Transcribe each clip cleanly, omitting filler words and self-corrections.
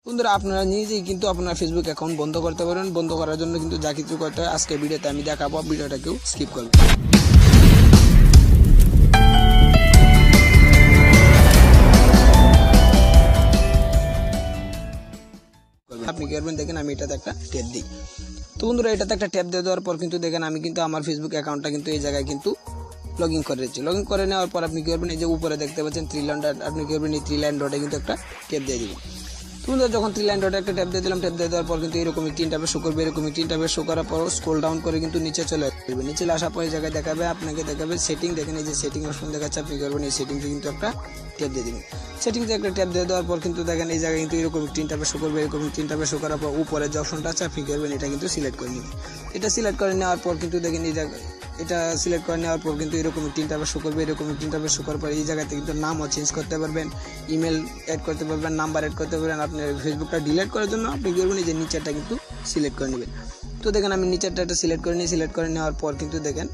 বন্ধুরা আপনারা নিজেই কিন্তু আপনার ফেসবুক অ্যাকাউন্ট বন্ধ করতে পারেন। বন্ধ করার জন্য কিন্তু যা কিছু করতে হয় আজকে ভিডিওতে আমি দেখাবো, ভিডিওটা কেউ স্কিপ করবে। আপনি কি করবেন দেখেন, আমি এটাতে একটা ট্যাপ দিই। তো বন্ধুরা এটাতে একটা ট্যাপ দিয়ে দেওয়ার পর কিন্তু দেখেন আমি কিন্তু আমার ফেসবুক অ্যাকাউন্টটা কিন্তু এই জায়গায় কিন্তু লগ ইন করে দিচ্ছি। লগ ইন করে নেওয়ার পর আপনি কি করবেন, এই যে উপরে দেখতে পাচ্ছেন 3 লাইন ডট, আপনি কি করবেন এই 3 লাইন ডটে কিন্তু একটা ট্যাপ দিয়ে দিবেন। বন্ধুরা যখন 3 লাইন ডটে একটা ট্যাপ দিয়ে দিলাম, ট্যাপ দিয়ে দেওয়ার পর কিন্তু এরকম একটি ইন্টারফেস শো করবে। এরকম একটি ইন্টারফেস শো করার পর স্ক্রল ডাউন করে কিন্তু নিচে চলে আসবে। নিচে আসার পর এই জায়গায় আপনাকে দেখাবে সেটিং। দেখেন এই যে সেটিং অপশন দেখাচ্ছে, আপনি করবেন এই সেটিংসে কিন্তু একটা ট্যাপ দিয়ে দিবেন। সেটিংসে একটা ট্যাপ দিয়ে দেওয়ার পর কিন্তু দেখেন এই জায়গায় কিন্তু এরকম একটি ইন্টারফেস শো করবে। এরকম একটি ইন্টারফেস শো করার পর উপরে যে অপশনটা আছে আপনি করবেন এটা কিন্তু সিলেক্ট করে নেবেন। এটা সিলেক্ট করে নেওয়ার পর কিন্তু দেখেন এই জায়গায় এটা সিলেক্ট করে নেওয়ার পর কিন্তু এরকম একটি ইন্টারফেস শো করবে। এরকম একটি ইন্টারফেস শো করার পর এই জায়গাতে কিন্তু নামও চেঞ্জ করতে পারবেন, ইমেল অ্যাড করতে পারবেন, নাম্বার অ্যাড করতে পারবেন। আপনার ফেসবুকটা ডিলিট করার জন্য আপনি কি করবেন, এই যে নিচেরটা কিন্তু সিলেক্ট করে নেবেন। তো দেখেন আমি নিচেরটা একটা সিলেক্ট করে নিই। সিলেক্ট করে নেওয়ার পর কিন্তু দেখেন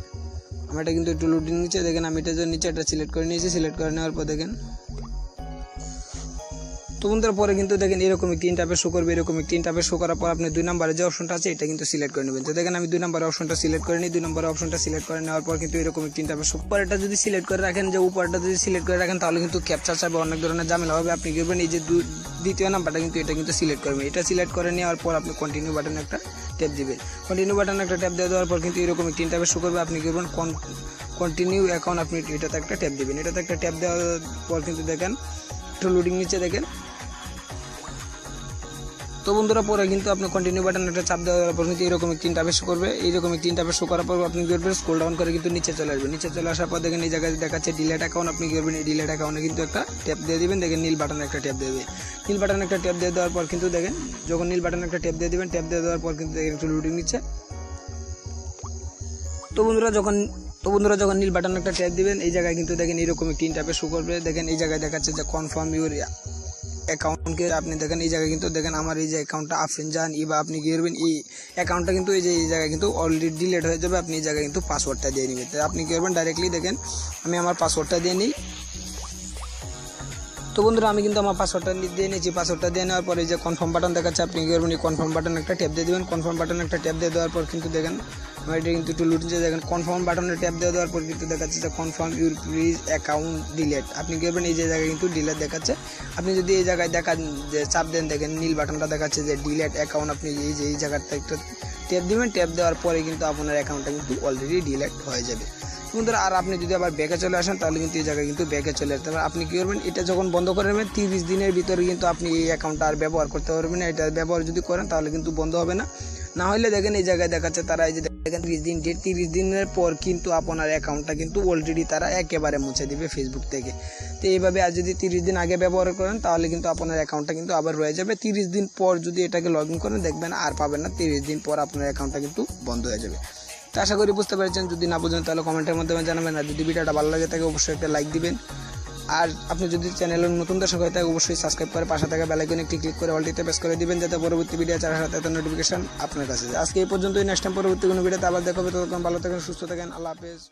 আমার এটা কিন্তু একটু লোডিং নিচে, দেখেন আমি এটা যে নিচেরটা সিলেক্ট করে নিয়েছি। সিলেক্ট করে নেওয়ার পর দেখেন তো বন্ধুরা পরে কিন্তু দেখেন এরকম একটি ইন্টারফেস শো করবে। এরকম একটি ইন্টারফেস শো করার পর আপনি 2 নম্বরে যে অপশনটা আছে এটা কিন্তু সিলেক্ট করে নেবেন। তো দেখেন আমি 2 নম্বরের অপশনটা সিলেক্ট করে নিই। 2 নম্বরের অপশনটা সিলেক্ট করে নেওয়ার পর কিন্তু এরকম একটি ইন্টারফেস শো, পরেরটা যদি সিলেক্ট করে রাখেন, যে উপরটা যদি সিলেক্ট করে রাখেন তাহলে কিন্তু ক্যাপচার চাবে, অনেক ধরনের ঝামেলা হবে। আপনি করবেন এই যে দ্বিতীয় নাম্বারটা কিন্তু এটা কিন্তু সিলেক্ট করবেন। এটা সিলেক্ট করে নেওয়ার পর আপনি কন্টিনিউ বাটনে একটা ট্যাপ দিবেন। কন্টিনিউ বাটনে একটা ট্যাপ দিয়ে দেওয়ার পর কিন্তু এরকম একটি ইন্টারফেস শো করবে। আপনি করবেন কন্টিনিউ অ্যাকাউন্ট, আপনি এটাতে একটা ট্যাপ দিবেন। এটাতে একটা ট্যাপ দেওয়ার পর কিন্তু দেখেন একটু লোডিং নিচে দেখেন। তো বন্ধুরা পরে কিন্তু আপনি কন্টিনিউ বাটন একটা চাপ দেওয়ার পর কিন্তু এরকম একটি ইন্টারফেস শো করবে। এইরকম একটি ইন্টারফেস শো করার পর আপনি কি করবেন, স্ক্রল ডাউন করে কিন্তু নিচে চলে আসবেন। নিচে চলে আসার পর দেখেন এই জায়গায় দেখাচ্ছে ডিলিট অ্যাকাউন্ট, আপনি কি করবেন এই ডিলিট অ্যাকাউন্টে কিন্তু একটা ট্যাপ দিয়ে দিবেন। দেখেন নীল বাটনে একটা ট্যাপ দিয়ে দেবেন। নীল বাটনে একটা ট্যাপ দিয়ে দেওয়ার পর কিন্তু দেখেন যখন নীল বাটনে একটা ট্যাপ দিয়ে দিবেন, ট্যাপ দিয়ে দেওয়ার পর কিন্তু দেখেন একটু লোডিং নিচ্ছে। তো বন্ধুরা যখন নীল বাটনে একটা ট্যাপ দিবেন এই জায়গায় কিন্তু দেখেন এরকম একটি ইন্টারফেস শো করবে। দেখেন এই জায়গায় দেখাচ্ছে যে কনফার্ম ইউর অ্যাকাউন্টকে আপনি দেখেন এই জায়গায় কিন্তু দেখেন আমার এই যে অ্যাকাউন্টটা আফরিন জাহান বা আপনি কি করবেন এই অ্যাকাউন্টটা কিন্তু এই যে এই জায়গায় কিন্তু অলরেডি ডিলিট হয়ে যাবে। আপনি এই জায়গায় কিন্তু পাসওয়ার্ডটা দিয়ে নেবেন। তো আপনি কি করবেন ডাইরেক্টলি দেখেন আমি আমার পাসওয়ার্ডটা দিয়ে নিই। তো বন্ধুরা আমি কিন্তু আমার পাসওয়ার্ডটা দিয়ে নিয়েছি। পাসওয়ার্ডটা দিয়ে নেওয়ার পরে যে কনফার্ম বাটন দেখাচ্ছে, আপনি কি করবেন এই কনফার্ম বাটন একটা ট্যাপ দিয়ে দেবেন। কনফার্ম বাটন একটা ট্যাপ দিয়ে দেওয়ার পর কিন্তু দেখেন আমার এটা কিন্তু একটু লুটছে। দেখেন কনফার্ম বাটনে ট্যাপ দিয়ে দেওয়ার পর কিন্তু দেখাচ্ছে যে confirm your please account delete. আপনি কি করবেন এই যে জায়গায় কিন্তু ডিলিট দেখাচ্ছে। আপনি যদি এই জায়গায় দেখান যে চাপ দেন, দেখেন নীল বাটনটা দেখাচ্ছে যে ডিলিট অ্যাকাউন্ট, আপনি এই জায়গাটা একটা ট্যাপ দিবেন। ট্যাপ দেওয়ার পরে কিন্তু আপনার অ্যাকাউন্টটা কিন্তু অলরেডি ডিলিট হয়ে যাবে। বন্ধুরা আর আপনি যদি আবার ব্যাকে চলে আসেন তাহলে কিন্তু এই জায়গায় কিন্তু ব্যাকে চলে আসতে পারেন। আপনি কী করবেন, এটা যখন বন্ধ করে নেবেন 30 দিনের ভিতরে কিন্তু আপনি এই অ্যাকাউন্টটা আর ব্যবহার করতে পারবেন না। এটা ব্যবহার যদি করেন তাহলে কিন্তু বন্ধ হবে না। না হলে দেখেন এই জায়গায় দেখাচ্ছে তারা এই যে দেখেন 30 দিন ডেট, 30 দিনের পর কিন্তু আপনার অ্যাকাউন্টটা কিন্তু অলরেডি তারা একেবারে মুছে দিবে ফেসবুক থেকে। তো এইভাবে আর যদি 30 দিন আগে ব্যবহার করেন তাহলে কিন্তু আপনার অ্যাকাউন্টটা কিন্তু আবার রয়ে যাবে। 30 দিন পর যদি এটাকে লগ ইন করেন দেখবেন আর পাবেন না। 30 দিন পর আপনার অ্যাকাউন্টটা কিন্তু বন্ধ হয়ে যাবে। তো আশা করি বুঝতে পেরেছেন। যদি না বুঝেন তাহলে কমেন্টের মাধ্যমে জানাবেন। আর যদি ভিডিওটা ভালো লাগে তাকে অবশ্যই একটা লাইক দিবেন। আর আপনি যদি চ্যানেলের নতুন দর্শক হয় তাকে অবশ্যই সাবস্ক্রাইব করে পাশে থাকা বেল আইকনে একটি ক্লিক করে অলটিতে প্রেস করে দিবেন, যাতে পরবর্তী ভিডিও ছাড়ার সাথে সাথে নোটিফিকেশন আপনার কাছে যায়। আজকে এই পর্যন্তই। নেক্সট টাইম পরবর্তী কোনো ভিডিওতে আবার দেখা হবে। ততক্ষণ ভালো থাকেন, সুস্থ থাকেন। আল্লাহ হাফেজ।